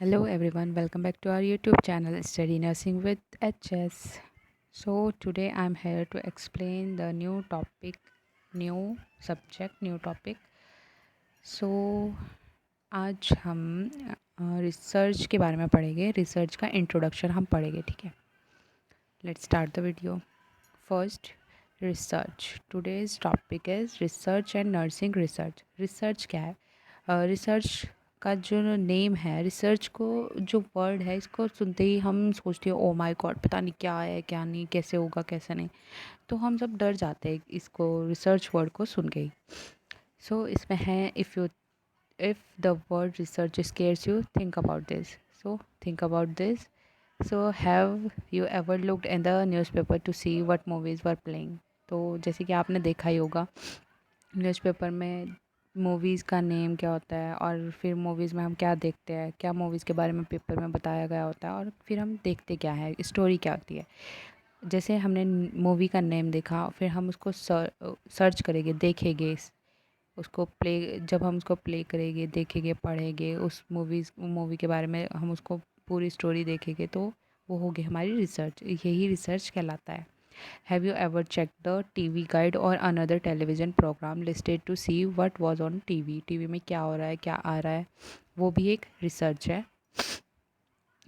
Hello everyone, welcome back to our YouTube channel Study Nursing with HS. So today I'm here to explain the new topic, new subject, new topic. So आज हम research के बारे में पढ़ेंगे, research का introduction हम पढ़ेंगे, ठीक है। Let's start the video. First, research. Today's topic is research and nursing research. Research क्या है? रिसर्च का जो नेम है, रिसर्च को जो वर्ड है, इसको सुनते ही हम सोचते हैं ओ माय गॉड, पता नहीं क्या है क्या नहीं, कैसे होगा कैसे नहीं। तो हम सब डर जाते हैं इसको, रिसर्च वर्ड को सुन के ही। सो इसमें है, if the word research scares you, think about this. So think about this. So have you ever looked in the newspaper to see what movies were playing? तो जैसे कि आपने देखा ही होगा न्यूज़पेपर में मूवीज़ का नेम क्या होता है, और फिर मूवीज़ में हम क्या देखते हैं, क्या मूवीज़ के बारे में पेपर में बताया गया होता है, और फिर हम देखते क्या है, स्टोरी क्या होती है। जैसे हमने मूवी का नेम देखा, फिर हम उसको सर्च करेंगे, देखेंगे उसको, प्ले जब हम उसको प्ले करेंगे, देखेंगे, पढ़ेंगे उस मूवी के बारे में, हम उसको पूरी स्टोरी देखेंगे, तो वो होगी हमारी रिसर्च। यही रिसर्च कहलाता है। Have you ever check the TV guide और another television programme listed to see what was on TV? TV में क्या हो रहा है, क्या आ रहा है, वो भी एक रिसर्च है।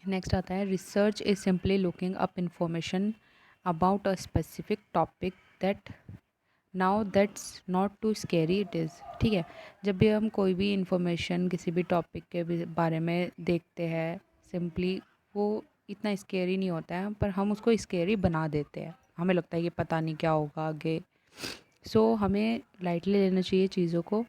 नेक्स्ट आता है, research is simply looking up information about a specific topic that now that's not too scary it is. ठीक है, जब भी हम कोई भी इंफॉर्मेशन किसी भी टॉपिक के बारे में देखते हैं, सिंपली वो इतना स्केरी नहीं होता है, पर हम उसको स्केरी बना देते हैं। हमें लगता है कि पता नहीं क्या होगा आगे। सो हमें लाइटली लेना चाहिए चीज़ों को।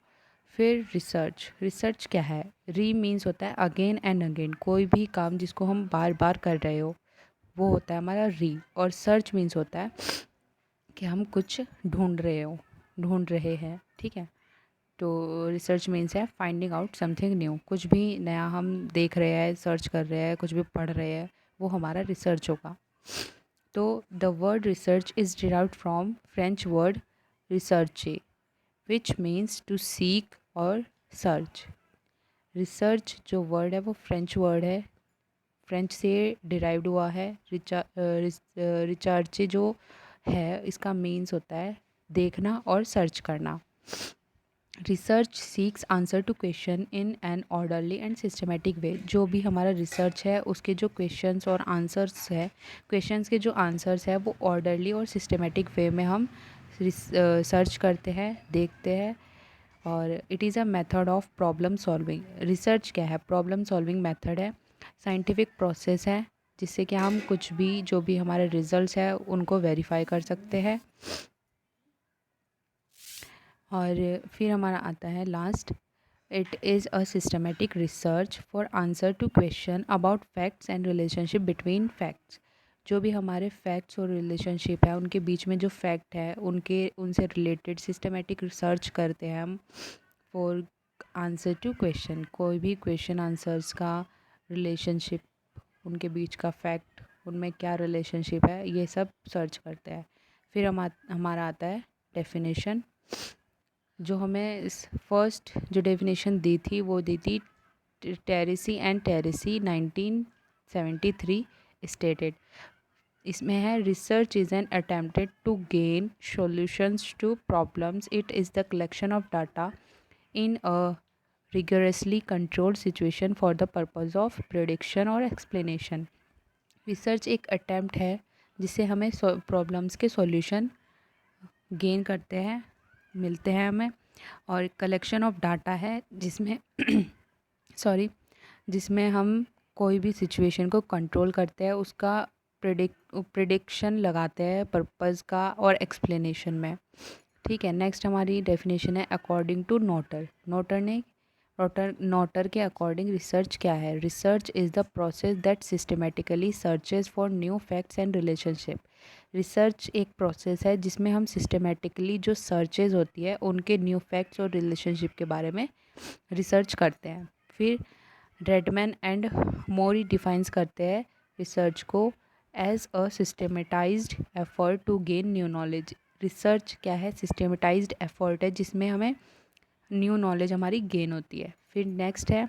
फिर रिसर्च, रिसर्च क्या है? री मीन्स होता है अगेन एंड अगेन, कोई भी काम जिसको हम बार बार कर रहे हो, वो होता है हमारा री। और सर्च मीन्स होता है कि हम कुछ ढूंढ रहे हैं, ठीक है। तो रिसर्च मीन्स है फाइंडिंग आउट समथिंग न्यू, कुछ भी नया हम देख रहे हैं, सर्च कर रहे हैं, कुछ भी पढ़ रहे हैं, वो हमारा रिसर्च होगा। तो the word research is derived from French word recherche which means to seek और सर्च। रिसर्च जो वर्ड है वो फ्रेंच वर्ड है, फ्रेंच से डिराइव्ड हुआ है। रिसर्चे जो है, इसका मीन्स होता है देखना और सर्च करना। Research seeks answer to question in an orderly and systematic way. जो भी हमारा रिसर्च है, उसके जो क्वेश्चंस और आंसर्स है, क्वेश्चंस के जो आंसर्स है, वो ऑर्डरली और सिस्टमेटिक वे में हम सर्च करते हैं, देखते हैं। और it is a method of problem solving. Research क्या है? प्रॉब्लम सॉल्विंग मेथड है, साइंटिफिक प्रोसेस है, जिससे कि हम कुछ भी, जो भी हमारे रिजल्ट्स है, उनको वेरीफाई कर सकते हैं। और फिर हमारा आता है last, it is a systematic research for answer to question about facts and relationship between facts. जो भी हमारे फैक्ट्स और रिलेशनशिप है, उनके बीच में जो फैक्ट है, उनसे रिलेटेड सिस्टमेटिक रिसर्च करते हैं हम फॉर आंसर टू क्वेश्चन। कोई भी क्वेश्चन आंसर्स का रिलेशनशिप, उनके बीच का फैक्ट, उनमें क्या रिलेशनशिप है, ये सब सर्च करते हैं। फिर हमारा आता है डेफिनेशन। जो हमें इस फर्स्ट जो डेफिनेशन दी थी, वो दी थी टेरेसी एंड टेरेसी 1973 स्टेटेड। इसमें है, research is an attempted to gain solutions to problems, it is the collection of data in a rigorously controlled situation for the purpose of prediction और explanation। रिसर्च एक attempt है जिससे हमें प्रॉब्लम्स के solution gain करते हैं, मिलते हैं हमें। और कलेक्शन ऑफ डाटा है जिसमें सॉरी, जिसमें हम कोई भी सिचुएशन को कंट्रोल करते हैं, उसका प्रिडिक्शन लगाते हैं पर्पस का और एक्सप्लेनेशन में। ठीक है, नेक्स्ट हमारी डेफिनेशन है अकॉर्डिंग टू नोटर। नोटर के अकॉर्डिंग रिसर्च क्या है? Research is the process that systematically searches for new facts and relationship. Research एक प्रोसेस है जिसमें हम सिस्टमेटिकली जो सर्चेज होती है, उनके न्यू फैक्ट्स और रिलेशनशिप के बारे में रिसर्च करते हैं। फिर रेडमैन एंड मोरी डिफाइंस करते हैं रिसर्च को as a systematized effort to gain new knowledge. Research क्या है? सिस्टमेटाइज्ड एफर्ट है जिसमें हमें न्यू नॉलेज हमारी गेन होती है। फिर नेक्स्ट है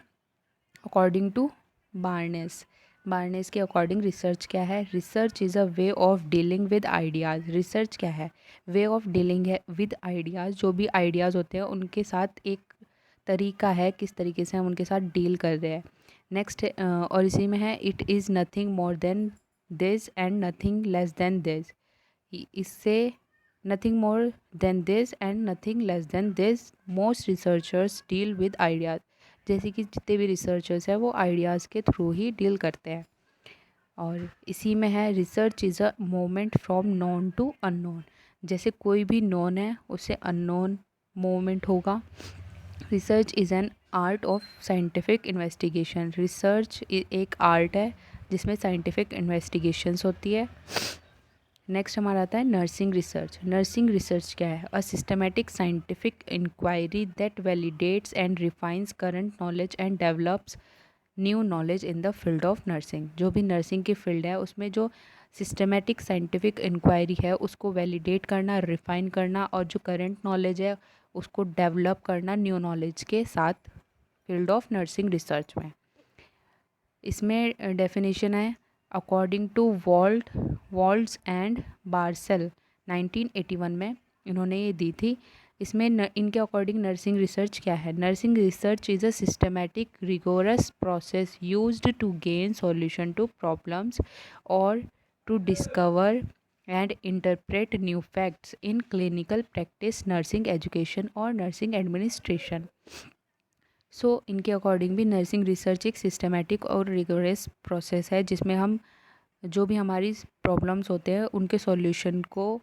अकॉर्डिंग टू बार्नेस। बार्नेस के अकॉर्डिंग रिसर्च क्या है? Research is a way of dealing with ideas. Research क्या है? वे ऑफ डीलिंग है विद आइडियाज़। जो भी आइडियाज़ होते हैं उनके साथ एक तरीका है किस तरीके से हम उनके साथ डील कर रहे हैं। नेक्स्ट और इसी में है it is nothing more than this and nothing less than this. इससे nothing more than this and nothing less than this most researchers deal with ideas. जैसे कि जितने भी रिसर्चर्स हैं वो आइडियाज़ के थ्रू ही डील करते हैं। और इसी में है research is a movement from known to unknown. जैसे कोई भी नॉन है उससे अननोन मूवमेंट होगा। Research is an art of scientific investigation. Research एक आर्ट है जिसमें साइंटिफिक इन्वेस्टिगेशंस होती है। नेक्स्ट हमारा आता है नर्सिंग रिसर्च। नर्सिंग रिसर्च क्या है? A systematic scientific inquiry that validates and refines current knowledge and develops new knowledge in the field of nursing. जो भी नर्सिंग की फील्ड है उसमें जो सिस्टमेटिक साइंटिफिक इंक्वायरी है उसको वैलिडेट करना, रिफाइन करना और जो करंट नॉलेज है उसको डेवलप करना न्यू नॉलेज के साथ फील्ड ऑफ नर्सिंग रिसर्च में। इसमें डेफिनेशन है अकॉर्डिंग टू वॉल्ट्स एंड बार्सेल 1981 में इन्होंने ये दी थी। इसमें इनके अकॉर्डिंग नर्सिंग रिसर्च क्या है? Nursing research is a systematic rigorous process used to gain solution to problems और to discover and interpret new facts in clinical practice, nursing education और नर्सिंग एडमिनिस्ट्रेशन। सो इनके अकॉर्डिंग भी nursing research एक systematic और rigorous process है जिसमें हम जो भी हमारी प्रॉब्लम्स होते हैं उनके सॉल्यूशन को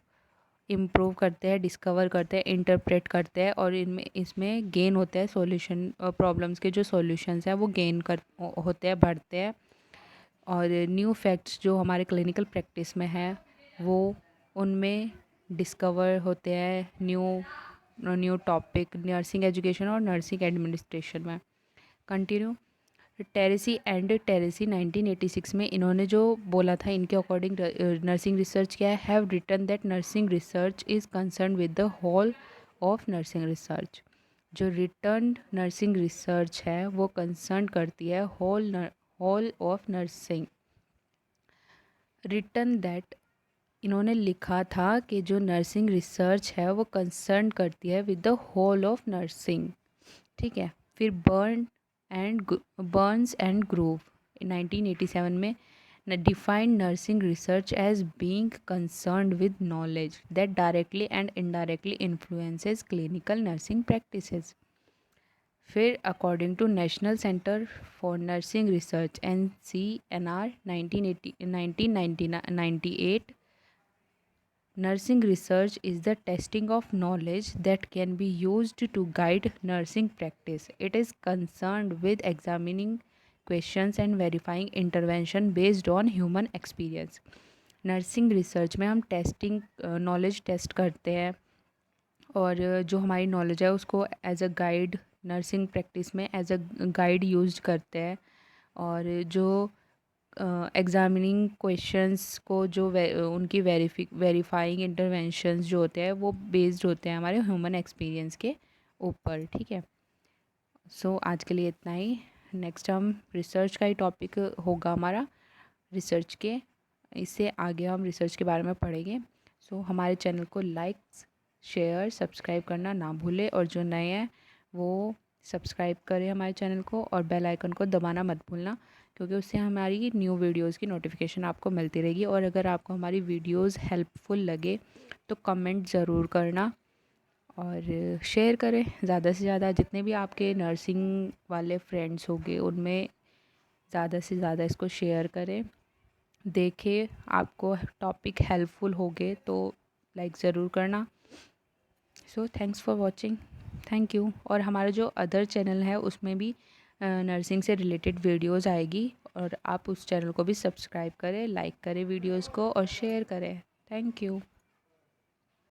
इम्प्रूव करते हैं, डिस्कवर करते हैं, इंटरप्रेट करते हैं और इसमें गेन होता है सॉल्यूशन। प्रॉब्लम्स के जो सॉल्यूशंस हैं वो गेन कर होते हैं, बढ़ते हैं। और न्यू फैक्ट्स जो हमारे क्लिनिकल प्रैक्टिस में है वो उनमें डिस्कवर होते हैं न्यू टॉपिक नर्सिंग एजुकेशन और नर्सिंग एडमिनिस्ट्रेशन में। कंटिन्यू। टेरेसी एंड टेरेसी 1986 में इन्होंने जो बोला था इनके अकॉर्डिंग नर्सिंग रिसर्च क्या है? Have written that nursing research is concern with the whole of nursing research. जो रिटर्न नर्सिंग रिसर्च है वो कंसर्न करती है whole of nursing. Written that इन्होंने लिखा था कि जो नर्सिंग रिसर्च है वो कंसर्न करती है with the whole of nursing. ठीक है। फिर बर्न्स एंड ग्रूव 1987 में defined nursing research as being concerned with knowledge that directly and indirectly influences clinical nursing practices. फिर according to National Center for Nursing Research NCNR 1998, nursing research is the testing of knowledge that can be used to guide nursing practice. It is concerned with examining questions and verifying intervention based on human experience. Nursing research में हम testing knowledge test करते हैं और जो हमारी knowledge है उसको as a guide nursing practice में एज अ गाइड यूज करते हैं। और जो एग्ज़ामिनिंग क्वेश्चंस को जो उनकी वेरीफाइंग इंटरवेंशंस जो होते हैं वो बेस्ड होते हैं हमारे ह्यूमन एक्सपीरियंस के ऊपर। ठीक है। सो आज के लिए इतना ही। नेक्स्ट हम रिसर्च का ही टॉपिक होगा हमारा रिसर्च के। इससे आगे हम रिसर्च के बारे में पढ़ेंगे। सो हमारे चैनल को लाइक शेयर सब्सक्राइब करना ना भूलें और जो नए हैं वो सब्सक्राइब करें हमारे चैनल को और बेल आइकन को दबाना मत भूलना, क्योंकि उससे हमारी न्यू वीडियोस की नोटिफिकेशन आपको मिलती रहेगी। और अगर आपको हमारी वीडियोस हेल्पफुल लगे तो कमेंट ज़रूर करना और शेयर करें ज़्यादा से ज़्यादा। जितने भी आपके नर्सिंग वाले फ्रेंड्स होंगे उनमें ज़्यादा से ज़्यादा इसको शेयर करें। देखें आपको टॉपिक हेल्पफुल होगे तो लाइक ज़रूर करना। So thanks for watching. Thank you. और हमारा जो अदर चैनल है उसमें भी नर्सिंग से रिलेटेड वीडियोस आएगी और आप उस चैनल को भी सब्सक्राइब करें, लाइक करें वीडियोस को और शेयर करें। Thank you.